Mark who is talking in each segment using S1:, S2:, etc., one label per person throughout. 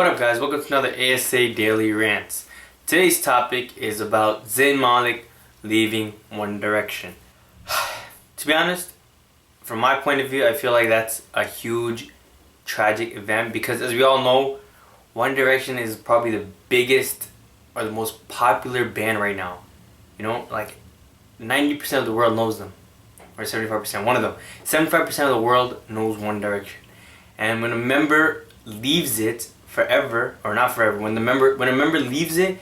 S1: What up guys, welcome to another ASA Daily Rants. Today's topic is about Zayn Malik leaving One Direction. To be honest, from my point of view, I feel like that's a huge tragic event because as we all know, One Direction is probably the biggest or the most popular band right now. You know, like 90% of the world knows them. Or 75%, one of them. 75% of the world knows One Direction. And when a member leaves it forever, or not forever, when a member leaves it,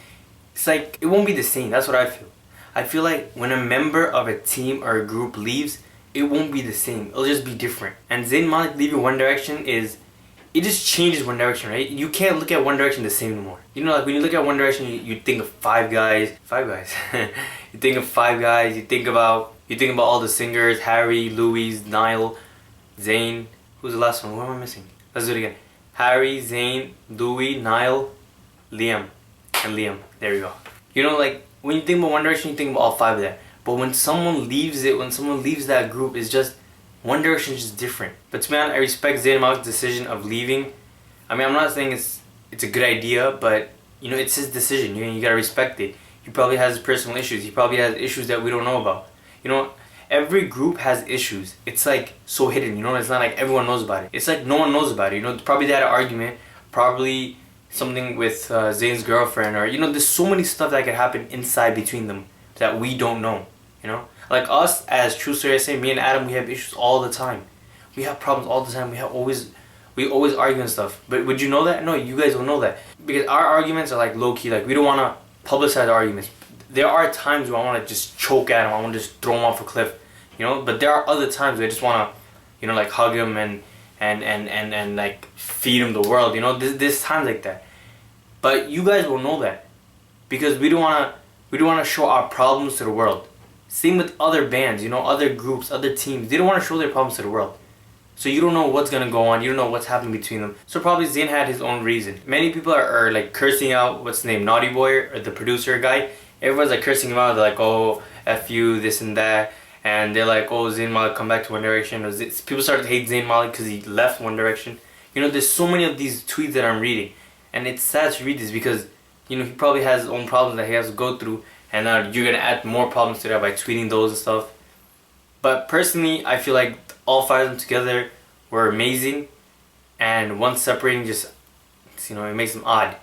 S1: it's like it won't be the same. That's what I feel. I feel like when a member of a team or a group leaves, it won't be the same. It'll just be different. And Zayn Malik leaving One Direction it just changes One Direction, right? You can't look at One Direction the same anymore. You know, like when you look at One Direction, you think of five guys. You think of five guys. You think about all the singers: Harry, Louis, Niall, Zayn. Who's the last one? What am I missing? Let's do it again. Harry, Zayn, Louis, Niall, Liam, and Liam. There you go. You know, like when you think about One Direction, you think about all five of that. But when someone leaves it, when someone leaves that group, it's just One Direction is just different. But to be honest, I respect Zayn Malik's decision of leaving. I mean, I'm not saying it's a good idea, but you know, it's his decision. You gotta respect it. He probably has personal issues. He probably has issues that we don't know about. You know, every group has issues. It's like so hidden, you know, it's not like everyone knows about it. It's like no one knows about it, you know. Probably they had an argument, probably something with Zayn's girlfriend, or you know, there's so many stuff that could happen inside between them that we don't know, you know. Like us as TrueStoryASA, me and Adam, we have issues all the time. We have problems all the time. We always argue and stuff. But would you know that? No, you guys don't know that. Because our arguments are like low-key, like we don't want to publicize our arguments. There are times where I want to just choke at him, I want to just throw him off a cliff, you know. But there are other times where I just want to, you know, like hug him and like feed him the world, you know. There's times like that. But you guys will know that because we don't want to show our problems to the world. Same with other bands, you know, other groups, other teams. They don't want to show their problems to the world. So you don't know what's gonna go on. You don't know what's happening between them. So probably Zayn had his own reason. Many people are like cursing out what's his name, Naughty Boy, or the producer guy. Everyone's like cursing him out. They're like, oh, F you, this and that. And they're like, oh, Zayn Malik, come back to One Direction. People started to hate Zayn Malik because he left One Direction. You know, there's so many of these tweets that I'm reading. And it's sad to read this because, you know, he probably has his own problems that he has to go through. And now you're going to add more problems to that by tweeting those and stuff. But personally, I feel like all five of them together were amazing. And one separating just, you know, it makes them odd.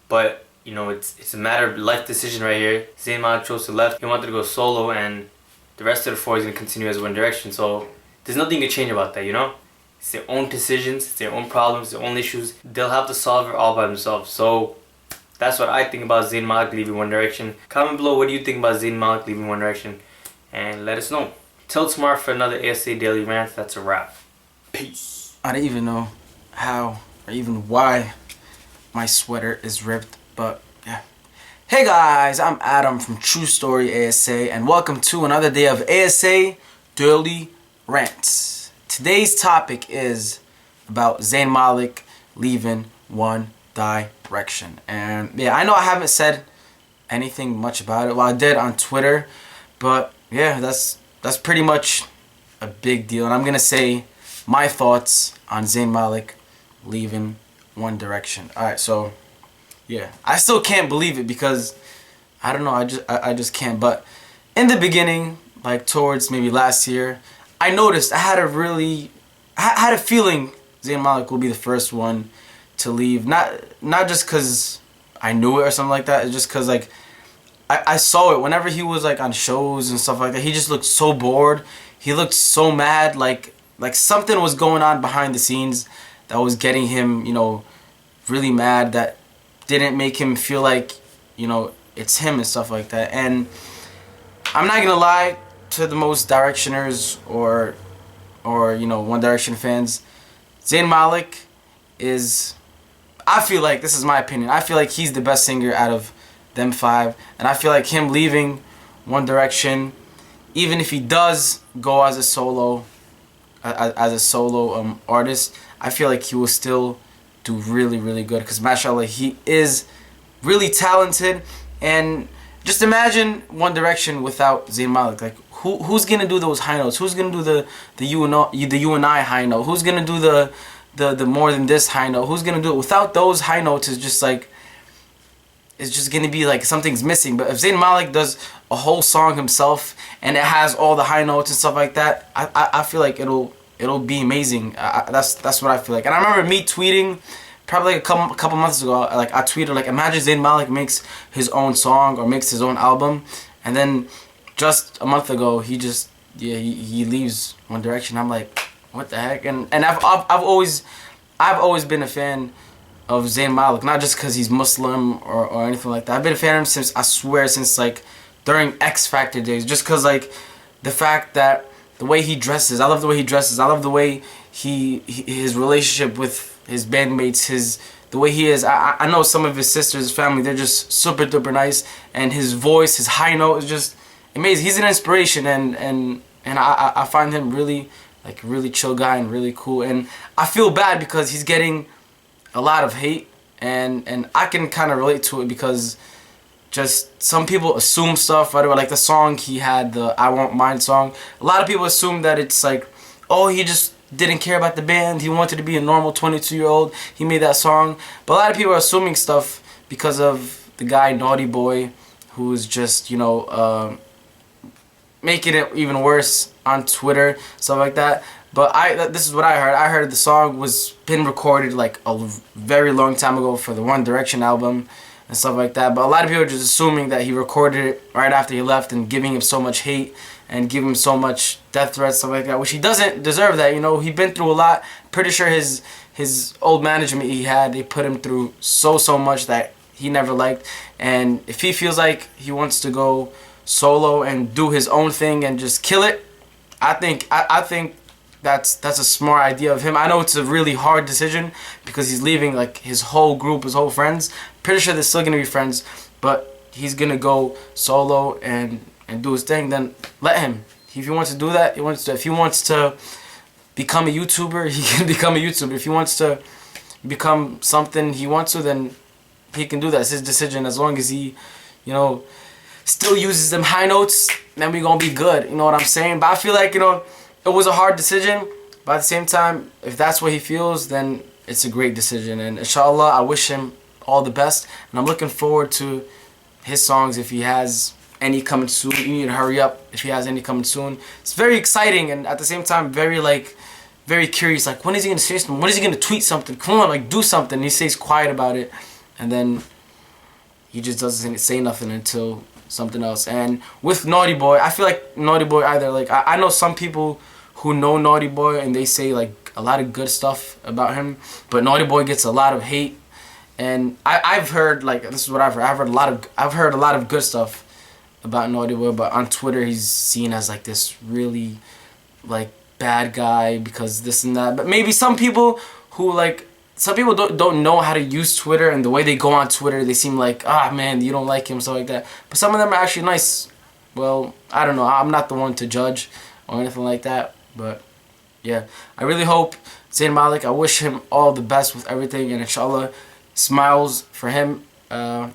S1: But you know, it's a matter of life decision right here. Zayn Malik chose to left. He wanted to go solo, and the rest of the four is gonna continue as One Direction. So there's nothing to change about that, you know. It's their own decisions, it's their own problems, their own issues. They'll have to solve it all by themselves. So that's what I think about Zayn Malik leaving One Direction. Comment below what do you think about Zayn Malik leaving One Direction, and let us know. Till tomorrow for another ASA Daily Rant. That's a wrap. Peace.
S2: I don't even know how or even why my sweater is ripped. But yeah. Hey guys, I'm Adam from TrueStoryASA, and welcome to another day of ASA Daily Rants. Today's topic is about Zayn Malik leaving One Direction. And yeah, I know I haven't said anything much about it. Well, I did on Twitter, but yeah, that's pretty much a big deal. And I'm gonna say my thoughts on Zayn Malik leaving One Direction. Alright, so yeah, I still can't believe it because I don't know, I just can't. But in the beginning, like towards maybe last year, I noticed I had a feeling Zayn Malik will be the first one to leave. Not just because I knew it or something like that. It's just because like I saw it whenever he was like on shows and stuff like that. He just looked so bored. He looked so mad. Like something was going on behind the scenes that was getting him, you know, really mad. That didn't make him feel like, you know, it's him and stuff like that. And I'm not gonna lie to the most Directioners or you know, One Direction fans. Zayn Malik is, I feel like, this is my opinion, I feel like he's the best singer out of them five. And I feel like him leaving One Direction, even if he does go as a solo artist, I feel like he will still do really good, because mashallah, he is really talented. And just imagine One Direction without Zayn Malik. Like who's gonna do those high notes? Who's gonna do the you and I high note? Who's gonna do the more than this high note? Who's gonna do it? Without those high notes, it's just like, it's just gonna be like something's missing. But if Zayn Malik does a whole song himself and it has all the high notes and stuff like that, I feel like it'll be amazing. That's what I feel like. And I remember me tweeting probably like a couple months ago. Like I tweeted like, imagine Zayn Malik makes his own song or makes his own album, and then just a month ago he just he leaves One Direction. I'm like, what the heck? And I've always been a fan of Zayn Malik, not just because he's Muslim or anything like that. I've been a fan of him since, I swear, since like during X Factor days. Just because like the fact that the way he dresses, I love the way he dresses. I love the way his relationship with his bandmates, the way he is. I know some of his sisters, his family, they're just super duper nice, and his voice, his high note is just amazing. He's an inspiration, and I find him really chill guy and really cool. And I feel bad because he's getting a lot of hate, and I can kind of relate to it because just some people assume stuff, right? Like the song he had, the I Won't Mind song, a lot of people assume that it's like, oh, he just didn't care about the band, he wanted to be a normal 22-year-old, he made that song. But a lot of people are assuming stuff because of the guy Naughty Boy, who's just, you know, making it even worse on Twitter, stuff like that. But this is what I heard. I heard the song was been recorded like a very long time ago for the One Direction album and stuff like that. But a lot of people are just assuming that he recorded it right after he left and giving him so much hate and giving him so much death threats, stuff like that, which he doesn't deserve that. You know, he's been through a lot. Pretty sure his old management he had, they put him through so much that he never liked. And if he feels like he wants to go solo and do his own thing and just kill it, I think that's a smart idea of him. I know it's a really hard decision because he's leaving like his whole group, his whole friends. Pretty sure they're still gonna be friends, but he's gonna go solo and do his thing. Then let him. If he wants to do that, he wants to. If he wants to become a YouTuber, he can become a YouTuber. If he wants to become something he wants to, then he can do that. It's his decision. As long as he, you know, still uses them high notes, then we gonna be good. You know what I'm saying? But I feel like, you know, it was a hard decision, but at the same time, if that's what he feels, then it's a great decision. And inshallah, I wish him all the best, and I'm looking forward to his songs if he has any coming soon. You need to hurry up if he has any coming soon. It's very exciting, and at the same time very curious, like when is he gonna say something? When is he gonna tweet something? Come on, like do something. And he stays quiet about it, and then he just doesn't say nothing until something else. And with Naughty Boy, I feel like Naughty Boy either, like I know some people who know Naughty Boy and they say like a lot of good stuff about him, but Naughty Boy gets a lot of hate. And I've heard, like, this is what I've heard. I've heard a lot of good stuff about Naughty Boy, but on Twitter he's seen as like this really like bad guy because this and that. But maybe some people who like, some people don't know how to use Twitter, and the way they go on Twitter, they seem like, ah, man, you don't like him, stuff like that. But some of them are actually nice. Well, I don't know. I'm not the one to judge or anything like that. But yeah, I really hope Zayn Malik, I wish him all the best with everything, and inshallah, smiles for him. Yeah,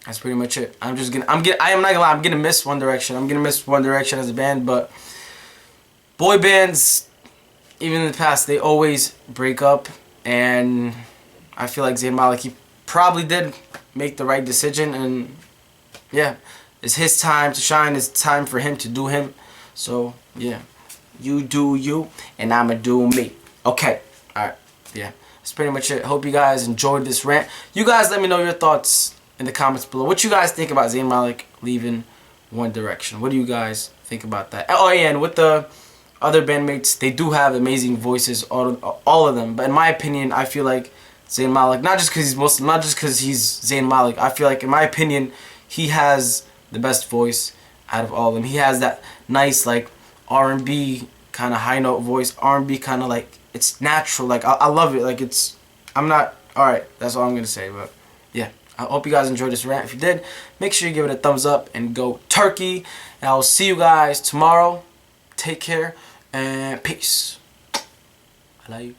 S2: that's pretty much it. I am not gonna lie, I'm gonna miss One Direction. I'm gonna miss One Direction as a band, but boy bands, even in the past, they always break up, and I feel like Zayn Malik, he probably did make the right decision, and yeah, it's his time to shine. It's time for him to do him. So yeah, you do you, and I'ma do me. Okay, alright, yeah, that's pretty much it. Hope you guys enjoyed this rant. You guys let me know your thoughts in the comments below. What you guys think about Zayn Malik leaving One Direction? What do you guys think about that? Oh yeah, and with the other bandmates, they do have amazing voices, all of them. But in my opinion, I feel like Zayn Malik, not just because he's Muslim, not just because he's Zayn Malik, I feel like, in my opinion, he has the best voice out of all of them. He has that nice, like, R&B kind of high note voice. R&B kind of, like, it's natural. Like, I love it. Like, it's, alright, that's all I'm going to say. But, yeah, I hope you guys enjoyed this rant. If you did, make sure you give it a thumbs up and go turkey. And I will see you guys tomorrow. Take care. And peace. I love you.